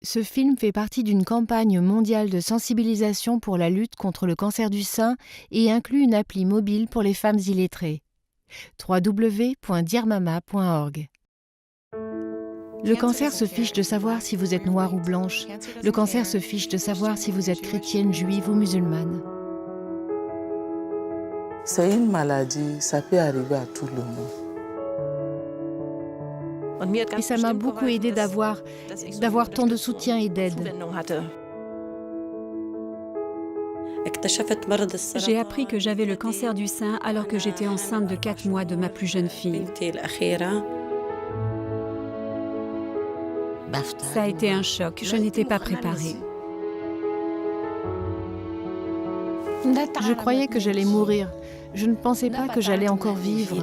Ce film fait partie d'une campagne mondiale de sensibilisation pour la lutte contre le cancer du sein et inclut une appli mobile pour les femmes illettrées. www.dirmama.org. Le cancer se fiche de savoir si vous êtes noire ou blanche. Le cancer se fiche de savoir si vous êtes chrétienne, juive ou musulmane. C'est une maladie, ça peut arriver à tout le monde. Et ça m'a beaucoup aidé d'avoir tant de soutien et d'aide. J'ai appris que j'avais le cancer du sein alors que j'étais enceinte de 4 mois de ma plus jeune fille. Ça a été un choc, je n'étais pas préparée. Je croyais que j'allais mourir. Je ne pensais pas que j'allais encore vivre.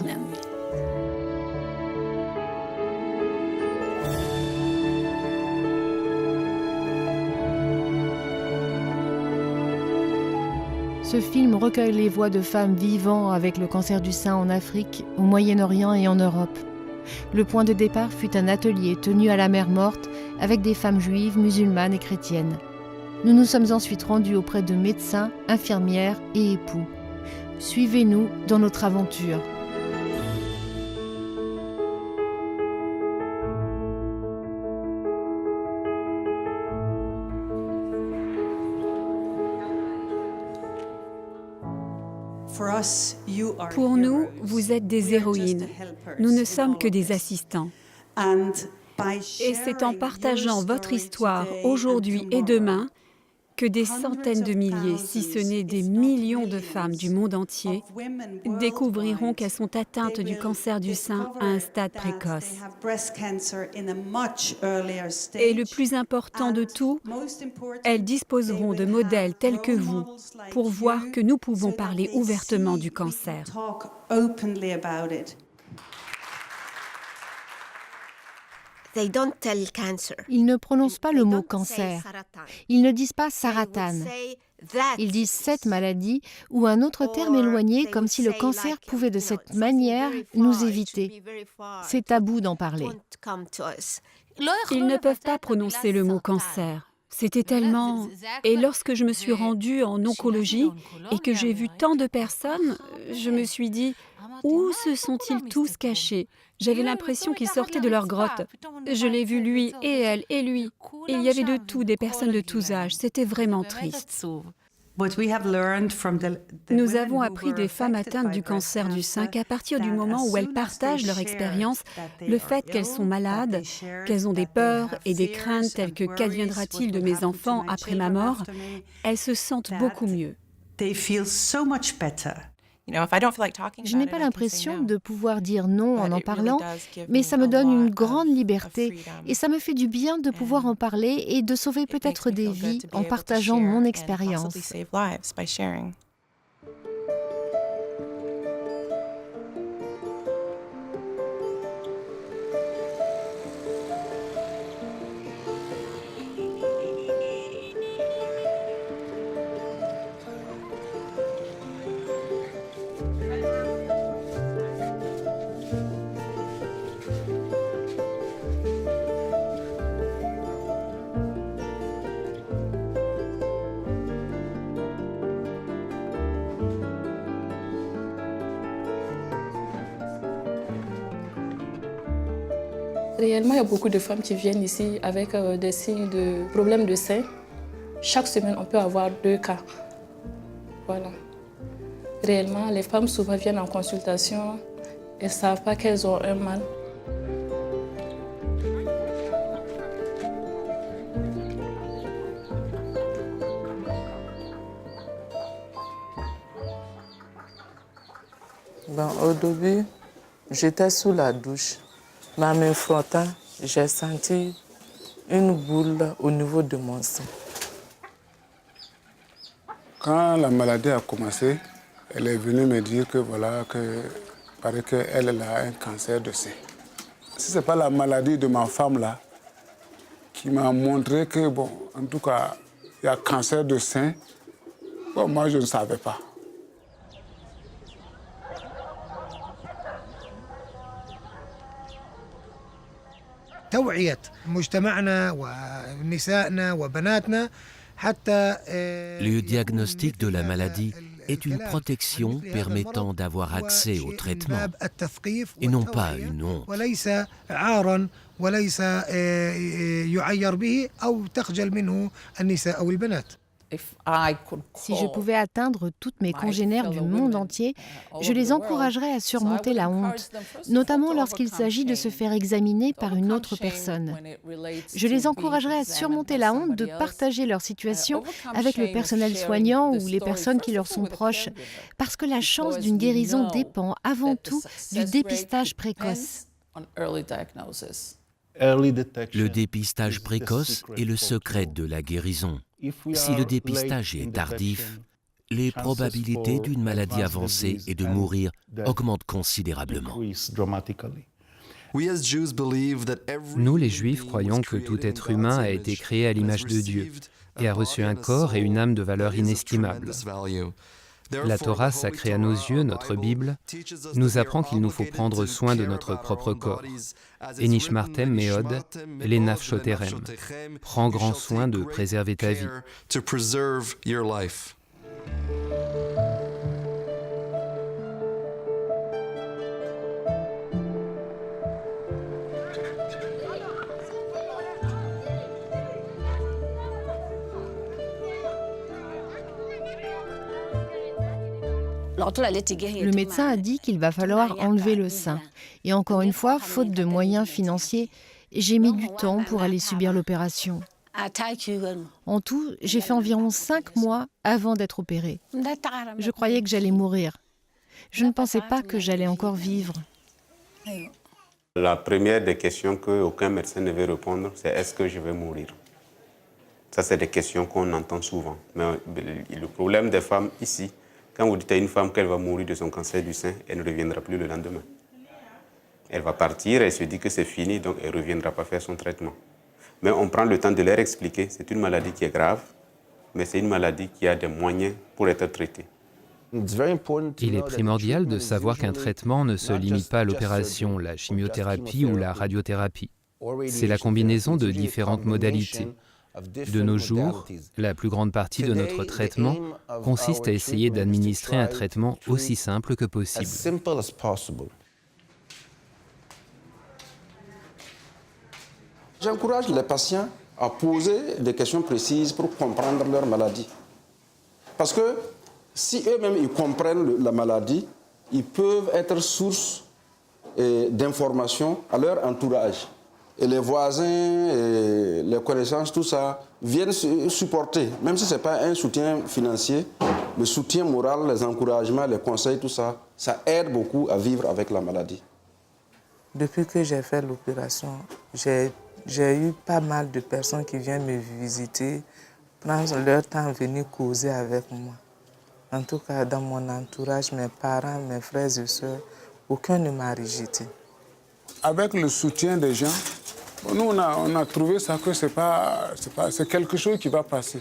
Ce film recueille les voix de femmes vivant avec le cancer du sein en Afrique, au Moyen-Orient et en Europe. Le point de départ fut un atelier tenu à la mer Morte avec des femmes juives, musulmanes et chrétiennes. Nous nous sommes ensuite rendus auprès de médecins, infirmières et époux. Suivez-nous dans notre aventure. Pour nous, vous êtes des héroïnes. Nous ne sommes que des assistants. Et c'est en partageant votre histoire aujourd'hui et demain que des centaines de milliers, si ce n'est des millions de femmes du monde entier, découvriront qu'elles sont atteintes du cancer du sein à un stade précoce. Et le plus important de tout, elles disposeront de modèles tels que vous pour voir que nous pouvons parler ouvertement du cancer. Ils ne prononcent pas le mot cancer. Ils ne disent pas saratane. Ils disent cette maladie ou un autre terme éloigné comme si le cancer pouvait de cette manière nous éviter. C'est tabou d'en parler. Ils ne peuvent pas prononcer le mot cancer. C'était tellement... Et lorsque je me suis rendue en oncologie et que j'ai vu tant de personnes, je me suis dit, où se sont-ils tous cachés? J'avais l'impression qu'ils sortaient de leur grotte. Je l'ai vu lui et elle et lui. Et il y avait de tout, des personnes de tous âges. C'était vraiment triste. Nous avons appris des femmes atteintes du cancer du sein qu'à partir du moment où elles partagent leur expérience, le fait qu'elles sont malades, qu'elles ont des peurs et des craintes telles que qu'adviendra-t-il de mes enfants après ma mort, elles se sentent beaucoup mieux. Je n'ai pas l'impression de pouvoir dire non en parlant, mais ça me donne une grande liberté et ça me fait du bien de pouvoir en parler et de sauver peut-être des vies en partageant mon expérience. Réellement, il y a beaucoup de femmes qui viennent ici avec des signes de problèmes de sein. Chaque semaine, on peut avoir 2 cas. Voilà. Réellement, les femmes souvent viennent en consultation et ne savent pas qu'elles ont un mal. Au début, j'étais sous la douche. Mais en me frottant, j'ai senti une boule au niveau de mon sein. Quand la maladie a commencé, elle est venue me dire que voilà, paraît qu'elle a un cancer de sein. Si ce n'est pas la maladie de ma femme là, qui m'a montré que, bon, en tout cas, il y a cancer de sein, bon, moi je ne savais pas. Le diagnostic de la maladie est une protection permettant d'avoir accès au traitement et non pas une honte. Si je pouvais atteindre toutes mes congénères du monde entier, je les encouragerais à surmonter la honte, notamment lorsqu'il s'agit de se faire examiner par une autre personne. Je les encouragerais à surmonter la honte de partager leur situation avec le personnel soignant ou les personnes qui leur sont proches, parce que la chance d'une guérison dépend avant tout du dépistage précoce. Le dépistage précoce est le secret de la guérison. Si le dépistage est tardif, les probabilités d'une maladie avancée et de mourir augmentent considérablement. Nous, les Juifs, croyons que tout être humain a été créé à l'image de Dieu et a reçu un corps et une âme de valeur inestimable. La Torah, sacrée à nos yeux, notre Bible, nous apprend qu'il nous faut prendre soin de notre propre corps. Enishmartem meod, lenafshoterem. Prends grand soin de préserver ta vie. Le médecin a dit qu'il va falloir enlever le sein. Et encore une fois, faute de moyens financiers, j'ai mis du temps pour aller subir l'opération. En tout, j'ai fait environ 5 mois avant d'être opérée. Je croyais que j'allais mourir. Je ne pensais pas que j'allais encore vivre. La première des questions qu'aucun médecin ne veut répondre, c'est est-ce que je vais mourir? Ça, c'est des questions qu'on entend souvent. Mais le problème des femmes ici, quand vous dites à une femme qu'elle va mourir de son cancer du sein, elle ne reviendra plus le lendemain. Elle va partir, elle se dit que c'est fini, donc elle ne reviendra pas faire son traitement. Mais on prend le temps de leur expliquer, c'est une maladie qui est grave, mais c'est une maladie qui a des moyens pour être traitée. Il est primordial de savoir qu'un traitement ne se limite pas à l'opération, la chimiothérapie ou la radiothérapie. C'est la combinaison de différentes modalités. De nos jours, la plus grande partie de notre traitement consiste à essayer d'administrer un traitement aussi simple que possible. J'encourage les patients à poser des questions précises pour comprendre leur maladie. Parce que si eux-mêmes ils comprennent la maladie, ils peuvent être source d'informations à leur entourage. Et les voisins, et les connaissances, tout ça, viennent supporter. Même si ce n'est pas un soutien financier, le soutien moral, les encouragements, les conseils, tout ça, ça aide beaucoup à vivre avec la maladie. Depuis que j'ai fait l'opération, j'ai eu pas mal de personnes qui viennent me visiter, prendre leur temps à venir causer avec moi. En tout cas, dans mon entourage, mes parents, mes frères et sœurs, aucun ne m'a rejeté. Avec le soutien des gens, nous, on a trouvé ça que c'est quelque chose qui va passer.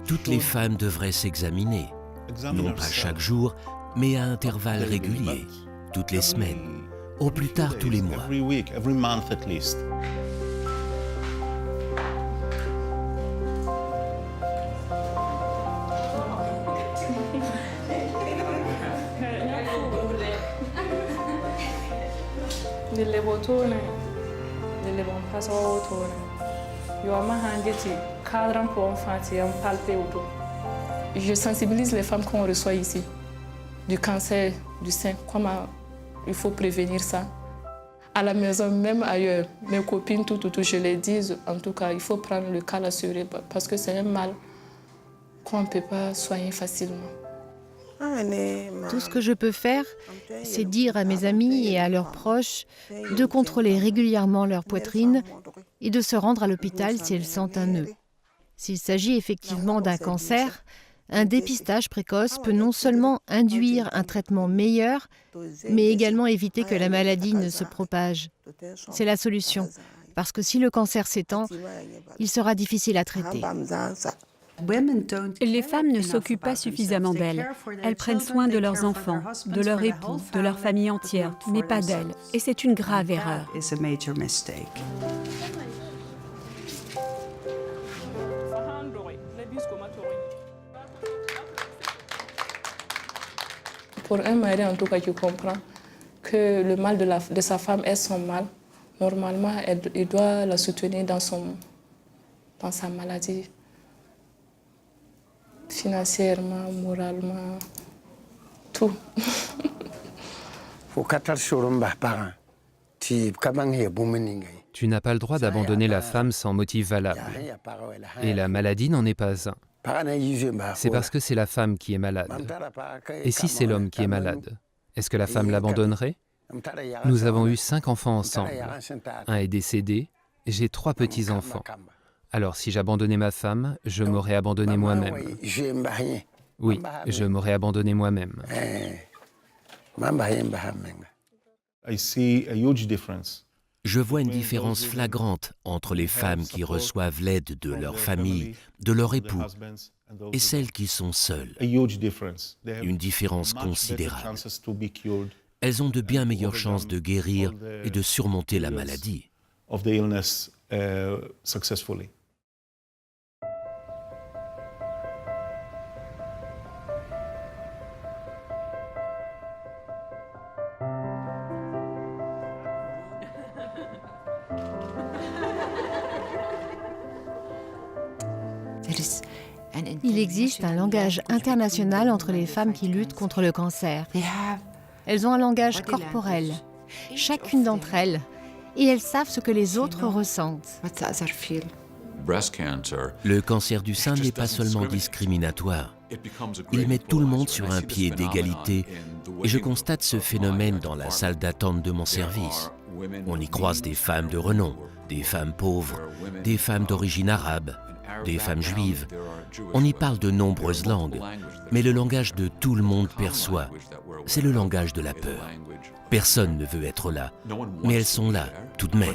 Toutes les femmes devraient s'examiner, non pas chaque jour, mais à intervalles réguliers, toutes les semaines, au plus tard tous les mois. Je sensibilise les femmes qu'on reçoit ici, du cancer du sein, comment il faut prévenir ça. À la maison, même ailleurs, mes copines, tout, je les dis, en tout cas, il faut prendre le cas à la sérieux parce que c'est un mal qu'on ne peut pas soigner facilement. Tout ce que je peux faire, c'est dire à mes amis et à leurs proches de contrôler régulièrement leur poitrine et de se rendre à l'hôpital si elles sentent un nœud. S'il s'agit effectivement d'un cancer, Un dépistage précoce peut non seulement induire un traitement meilleur, mais également éviter que la maladie ne se propage. C'est la solution, parce que si le cancer s'étend, il sera difficile à traiter. Les femmes ne s'occupent pas suffisamment d'elles. Elles prennent soin de leurs enfants, de leur époux, de leur famille entière, mais pas d'elles. Et c'est une grave erreur. Pour un mari, en tout cas, qui comprend que le mal de sa femme est son mal, normalement, il doit la soutenir dans sa maladie. Financièrement, moralement, tout. Tu n'as pas le droit d'abandonner la femme sans motif valable. Et la maladie n'en est pas un. C'est parce que c'est la femme qui est malade. Et si c'est l'homme qui est malade, est-ce que la femme l'abandonnerait? Nous avons eu 5 enfants ensemble. Un est décédé, j'ai 3 petits-enfants. Alors si j'abandonnais ma femme, je m'aurais abandonné moi-même. Oui, je m'aurais abandonné moi-même. Je vois une différence flagrante entre les femmes qui reçoivent l'aide de leur famille, de leur époux, et celles qui sont seules. Une différence considérable. Elles ont de bien meilleures chances de guérir et de surmonter la maladie. Il existe un langage international entre les femmes qui luttent contre le cancer. Elles ont un langage corporel, chacune d'entre elles, et elles savent ce que les autres ressentent. Le cancer du sein n'est pas seulement discriminatoire. Il met tout le monde sur un pied d'égalité et je constate ce phénomène dans la salle d'attente de mon service. On y croise des femmes de renom, des femmes pauvres, des femmes d'origine arabe, des femmes juives. On y parle de nombreuses langues, mais le langage de tout le monde perçoit, c'est le langage de la peur. Personne ne veut être là, mais elles sont là, tout de même.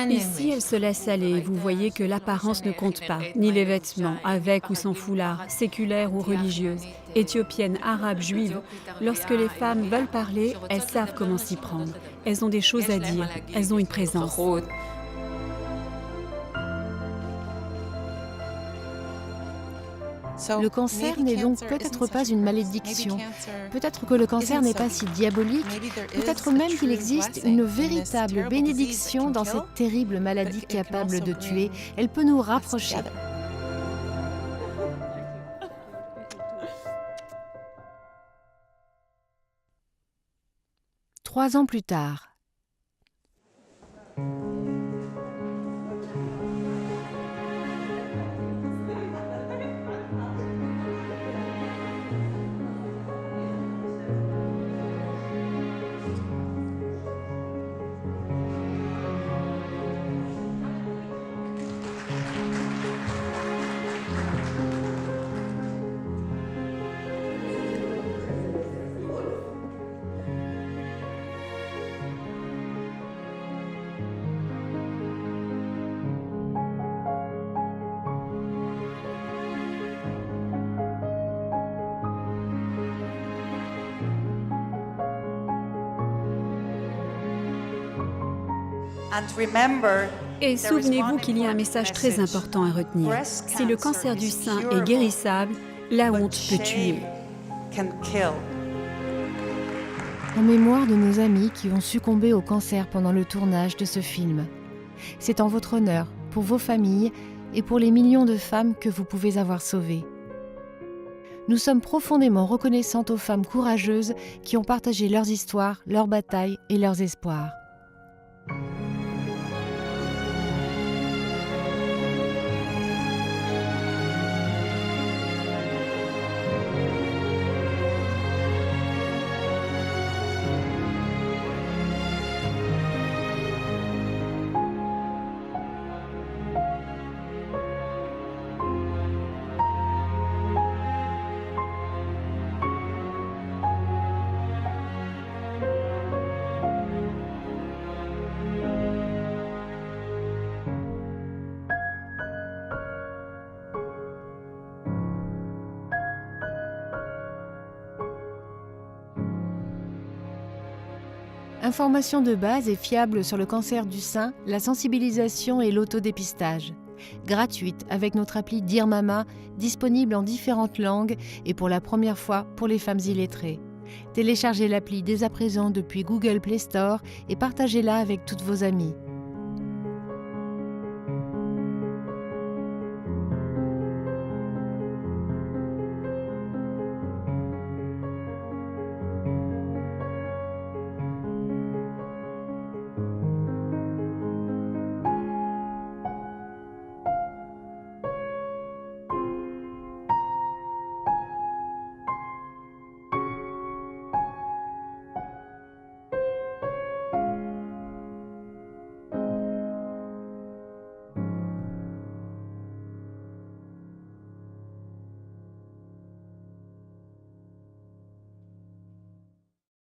Ici, elles se laissent aller. Vous voyez que l'apparence ne compte pas, ni les vêtements, avec ou sans foulard, séculaires ou religieuses, éthiopiennes, arabes, juives. Lorsque les femmes veulent parler, elles savent comment s'y prendre. Elles ont des choses à dire, elles ont une présence. Le cancer n'est donc peut-être pas une malédiction. Peut-être que le cancer n'est pas si diabolique. Peut-être même qu'il existe une véritable bénédiction dans cette terrible maladie capable de tuer. Elle peut nous rapprocher. Trois ans plus tard. Et souvenez-vous qu'il y a un message très important à retenir. Si le cancer du sein est guérissable, la honte peut tuer. En mémoire de nos amis qui ont succombé au cancer pendant le tournage de ce film. C'est en votre honneur, pour vos familles et pour les millions de femmes que vous pouvez avoir sauvées. Nous sommes profondément reconnaissantes aux femmes courageuses qui ont partagé leurs histoires, leurs batailles et leurs espoirs. Informations de base et fiables sur le cancer du sein, la sensibilisation et l'autodépistage. Gratuite avec notre appli Dear Mama, disponible en différentes langues et pour la première fois pour les femmes illettrées. Téléchargez l'appli dès à présent depuis Google Play Store et partagez-la avec toutes vos amies.